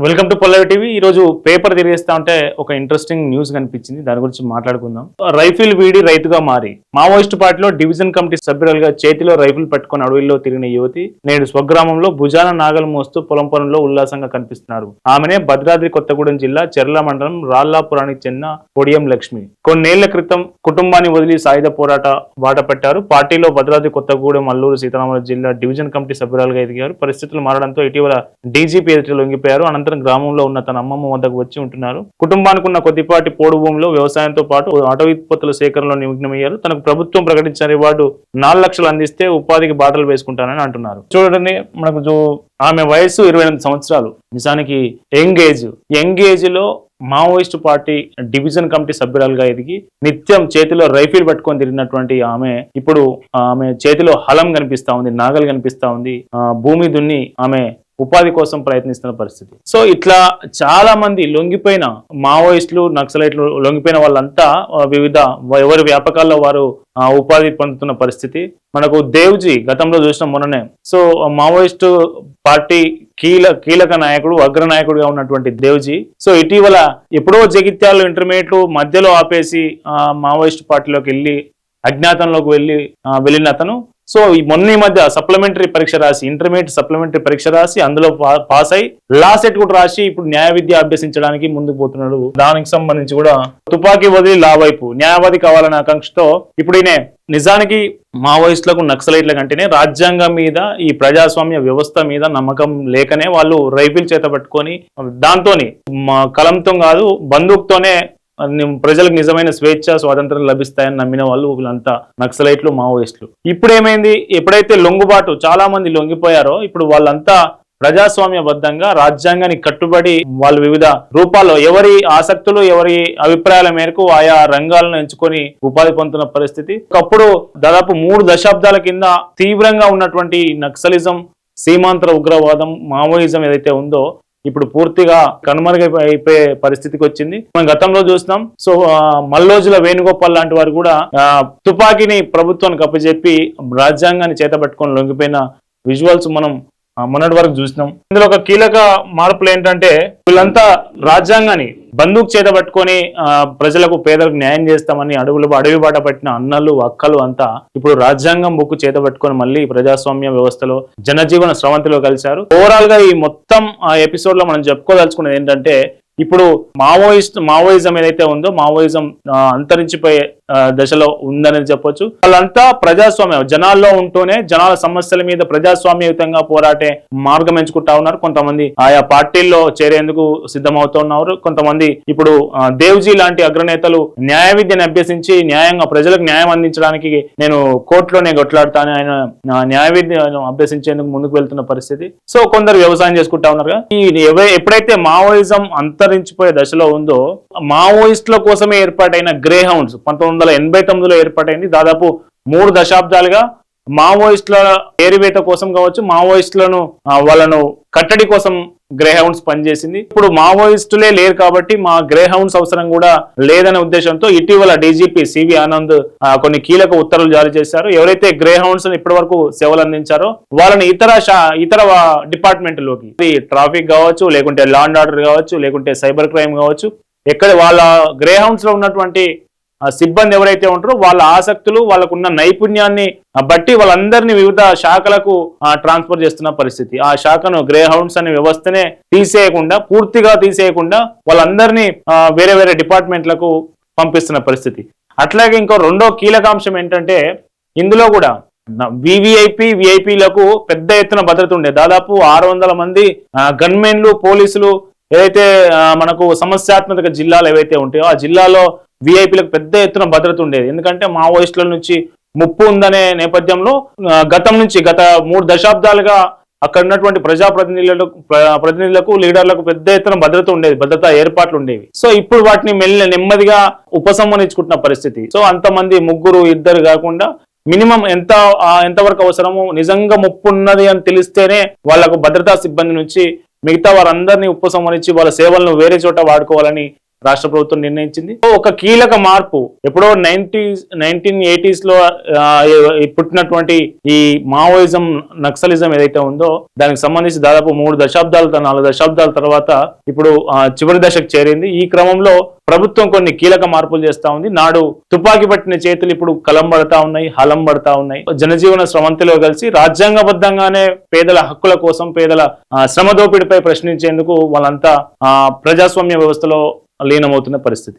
Welcome to Pallavi TV. ఈ రోజు paper తిరిగేస్తా ఉంటే ఒక ఇంట్రెస్టింగ్ న్యూస్ కనిపించింది. దాని గురించి మాట్లాడుకుందాం. రైఫిల్ వీడి రైతుగా మారి మావోయిస్టు పార్టీలో డివిజన్ కమిటీ సభ్యురాలుగా చేతిలో రైఫిల్ పట్టుకుని అడవిలో తిరిగిన యువతి నేడు స్వగ్రామంలో భుజాన నాగలు మోస్తూ పొలం పనుల్లో ఉల్లాసంగా కనిపిస్తున్నారు. ఆమెనే భద్రాద్రి కొత్తగూడెం జిల్లా చెర్ల మండలం రాళ్లాపురానికి చెందిన పొడియం లక్ష్మి. కొన్నేళ్ల క్రితం కుటుంబాన్ని వదిలి సాయుధ పోరాట బాట పెట్టారు. పార్టీలో భద్రాద్రి కొత్తగూడెం అల్లూరు సీతారామరాజు జిల్లా డివిజన్ కమిటీ సభ్యురాలుగా ఎదిగారు. పరిస్థితులు మారడంతో ఇటీవల డీజీపీ ఎదుట లొంగిపోయారు. అనంతరం గ్రామంలో ఉన్న తన అమ్మమ్మ వద్దకు వచ్చి ఉంటున్నారు. కుటుంబానికి ఉన్న కొద్దిపాటి పోడు భూమిలో వ్యవసాయంతో పాటు అటవీ ఉత్పత్తుల సేకరణలో నిమగ్నమయ్యారు. తనకు ప్రభుత్వం ప్రకటించిన రివార్డు 4 లక్షలు అందిస్తే ఉపాధికి బాటలు వేసుకుంటానని అంటున్నారు. చూడండి, మనకు ఆమె వయసు 28 సంవత్సరాలు. నిజానికి యంగ్ ఏజ్ లో మావోయిస్టు పార్టీ డివిజన్ కమిటీ సభ్యురాలుగా ఎదిగి నిత్యం చేతిలో రైఫిల్ పట్టుకొని తిరిగినటువంటి ఇప్పుడు ఆమె చేతిలో హలం కనిపిస్తా ఉంది, నాగలు కనిపిస్తా ఉంది. భూమి దున్ని ఆమె ఉపాధి కోసం ప్రయత్నిస్తున్న పరిస్థితి. సో ఇట్లా చాలా మంది లొంగిపోయిన మావోయిస్టులు, నక్సలైట్లు లొంగిపోయిన వాళ్ళంతా వివిధ ఎవరి వ్యాపకాల్లో వారు ఉపాధి పొందుతున్న పరిస్థితి. మనకు దేవ్జీ గతంలో చూసిన మొన్ననే. సో మావోయిస్టు పార్టీ కీలక నాయకుడు, అగ్రనాయకుడిగా ఉన్నటువంటి దేవ్జీ సో ఇటీవల ఎప్పుడో జగిత్యాలు ఇంటర్మీడియట్ మధ్యలో ఆపేసి మావోయిస్టు పార్టీలోకి అజ్ఞాతంలోకి వెళ్ళిన అతను సో ఈ మధ్య సప్లిమెంటరీ పరీక్ష రాసి, ఇంటర్మీడియట్ సప్లిమెంటరీ పరీక్ష రాసి అందులో పాస్ అయి లా సెట్ కూడా రాసి ఇప్పుడు న్యాయ విద్య అభ్యసించడానికి ముందుకు పోతున్నాడు. దానికి సంబంధించి కూడా తుపాకీ వదిలి లా వైపు న్యాయవాది కావాలనే ఆకాంక్షతో ఇప్పుడు ఈయన నిజానికి మావోయిస్టులకు, నక్సలైట్లకు అంటేనే రాజ్యాంగం మీద, ఈ ప్రజాస్వామ్య వ్యవస్థ మీద నమ్మకం లేకనే వాళ్ళు రైఫిల్ చేత పట్టుకొని దాంతోని కలంతో కాదు బందూక్తోనే ప్రజలకు నిజమైన స్వేచ్ఛ, స్వాతంత్రం లభిస్తాయని నమ్మిన వాళ్ళు వీళ్ళంతా నక్సలైట్లు, మావోయిస్టులు. ఇప్పుడు ఏమైంది, ఎప్పుడైతే లొంగుబాటు చాలా మంది లొంగిపోయారో ఇప్పుడు వాళ్ళంతా ప్రజాస్వామ్యబద్ధంగా రాజ్యాంగానికి కట్టుబడి వాళ్ళు వివిధ రూపాల్లో ఎవరి ఆసక్తులు, ఎవరి అభిప్రాయాల మేరకు ఆయా రంగాలను ఎంచుకొని ఉపాధి పొందుతున్న పరిస్థితి. ఒకప్పుడు దాదాపు 3 దశాబ్దాల కింద తీవ్రంగా ఉన్నటువంటి నక్సలిజం, సీమాంతర ఉగ్రవాదం, మావోయిజం ఏదైతే ఉందో ఇప్పుడు పూర్తిగా కనుమరుగైపోయే పరిస్థితికి వచ్చింది. మనం గతంలో చూస్తున్నాం. సో మల్లోజుల వేణుగోపాల్ లాంటి వారు కూడా తుపాకీని ప్రభుత్వానికి అప్పచెప్పి రాజ్యాంగాన్ని చేతబట్టుకొని లొంగిపోయిన విజువల్స్ మనం మొన్నటి వరకు చూసినాం. ఇందులో ఒక కీలక మార్పులు ఏంటంటే వీళ్ళంతా రాజ్యాంగాన్ని బందూక్ చేత పట్టుకొని ప్రజలకు, పేదలకు న్యాయం చేస్తామని అడవి బాట పట్టిన అన్నలు, అక్కలు అంతా ఇప్పుడు రాజ్యాంగం బుక్ చేత పట్టుకొని మళ్ళీ ప్రజాస్వామ్య వ్యవస్థలో జనజీవన స్రవంతిలో కలిశారు. ఓవరాల్ గా ఈ మొత్తం ఎపిసోడ్ లో మనం చెప్పుకోదలుచుకున్నది ఏంటంటే ఇప్పుడు మావోయిజం ఏదైతే ఉందో మావోయిజం అంతరించిపోయే దశలో ఉందని చెప్పొచ్చు. వాళ్ళంతా ప్రజాస్వామ్యం జనాల్లో ఉంటూనే జనాల సమస్యల మీద ప్రజాస్వామ్యయుతంగా పోరాటే మార్గం ఎంచుకుంటా ఉన్నారు. కొంతమంది ఆయా పార్టీల్లో చేరేందుకు సిద్ధమవుతున్నారు. కొంతమంది ఇప్పుడు దేవ్జీ లాంటి అగ్రనేతలు న్యాయ విద్యను అభ్యసించి న్యాయంగా ప్రజలకు న్యాయం అందించడానికి నేను కోర్టులోనే కొట్లాడతాను, ఆయన న్యాయ విద్యను అభ్యసించేందుకు ముందుకు వెళ్తున్న పరిస్థితి. సో కొందరు వ్యవసాయం చేసుకుంటా ఉన్నారు. ఎప్పుడైతే మావోయిజం అంతరించిపోయే దశలో ఉందో మావోయిస్టుల కోసమే ఏర్పాటైన గ్రే హౌండ్స్ 1989లో ఏర్పాటైంది. దాదాపు 3 దశాబ్దాలుగా మావోయిస్టుల ఏరివేత కోసం కావచ్చు, మావోయిస్టులను వాళ్ళను కట్టడి కోసం గ్రే హౌండ్స్ పనిచేసింది. ఇప్పుడు మావోయిస్టులే లేరు కాబట్టి మా గ్రే హౌండ్స్ అవసరం కూడా లేదనే ఉద్దేశంతో ఇటీవల డీజీపీ సివి ఆనంద్ కొన్ని కీలక ఉత్తర్వులు జారీ చేశారు. ఎవరైతే గ్రే హౌండ్స్ ఇప్పటి వరకు సేవలు అందించారో వాళ్ళని ఇతర డిపార్ట్మెంట్లోకి, ట్రాఫిక్ కావచ్చు, లేకుంటే లా అండ్ ఆర్డర్ కావచ్చు, లేకుంటే సైబర్ క్రైమ్ కావచ్చు, ఎక్కడ వాళ్ళ గ్రే హౌండ్స్ లో ఉన్నటువంటి సిబ్బంది ఎవరైతే ఉంటారో వాళ్ళ ఆసక్తులు, వాళ్ళకున్న నైపుణ్యాన్ని బట్టి వాళ్ళందరినీ వివిధ శాఖలకు ట్రాన్స్ఫర్ చేస్తున్న పరిస్థితి. ఆ శాఖను గ్రే హౌండ్స్ అనే వ్యవస్థనే పూర్తిగా తీసేయకుండా వాళ్ళందరినీ వేరే వేరే డిపార్ట్మెంట్లకు పంపిస్తున్న పరిస్థితి. అట్లాగే ఇంకో రెండో కీలకాంశం ఏంటంటే ఇందులో కూడా విఐపీలకు పెద్ద ఎత్తున భద్రత ఉండే దాదాపు 600 మంది గన్మెన్లు, పోలీసులు ఏదైతే మనకు సమస్యాత్మక జిల్లాలు ఏవైతే ఉంటాయో ఆ జిల్లాలో విఐపీలకు పెద్ద ఎత్తున భద్రత ఉండేది. ఎందుకంటే మావోయిస్టుల నుంచి ముప్పు ఉందనే నేపథ్యంలో గత 3 దశాబ్దాలుగా అక్కడ ఉన్నటువంటి ప్రతినిధులకు, లీడర్లకు పెద్ద ఎత్తున భద్రత ఉండేది, భద్రతా ఏర్పాట్లు ఉండేవి. సో ఇప్పుడు వాటిని నెమ్మదిగా ఉపసంహరించుకుంటున్న పరిస్థితి. సో అంతమంది 3-2 కాకుండా మినిమం ఎంతవరకు అవసరమో, నిజంగా ముప్పు ఉన్నది అని తెలిస్తేనే వాళ్లకు భద్రతా సిబ్బంది నుంచి మిగతా వారందరినీ ఉపసంహరించి వాళ్ళ సేవలను వేరే చోట వాడుకోవాలని రాష్ట్ర ప్రభుత్వం నిర్ణయించింది. ఒక కీలక మార్పు ఎప్పుడో 1980s లో పుట్టినటువంటి ఈ మావోయిజం నక్సలిజం ఏదైతే ఉందో దానికి సంబంధించి దాదాపు 4 దశాబ్దాల తర్వాత ఇప్పుడు చివరి దశకు చేరింది. ఈ క్రమంలో ప్రభుత్వం కొన్ని కీలక మార్పులు చేస్తా ఉంది. నాడు తుపాకీ పట్టిన చేతులు ఇప్పుడు కలం పడతా ఉన్నాయి, హలం పడతా ఉన్నాయి. జనజీవన స్రవంతిలో కలిసి రాజ్యాంగబద్ధంగానే పేదల హక్కుల కోసం, పేదల శ్రమ దోపిడిపై ప్రశ్నించేందుకు వాళ్ళంతా ప్రజాస్వామ్య వ్యవస్థలో లీనమవుతున్న పరిస్థితి.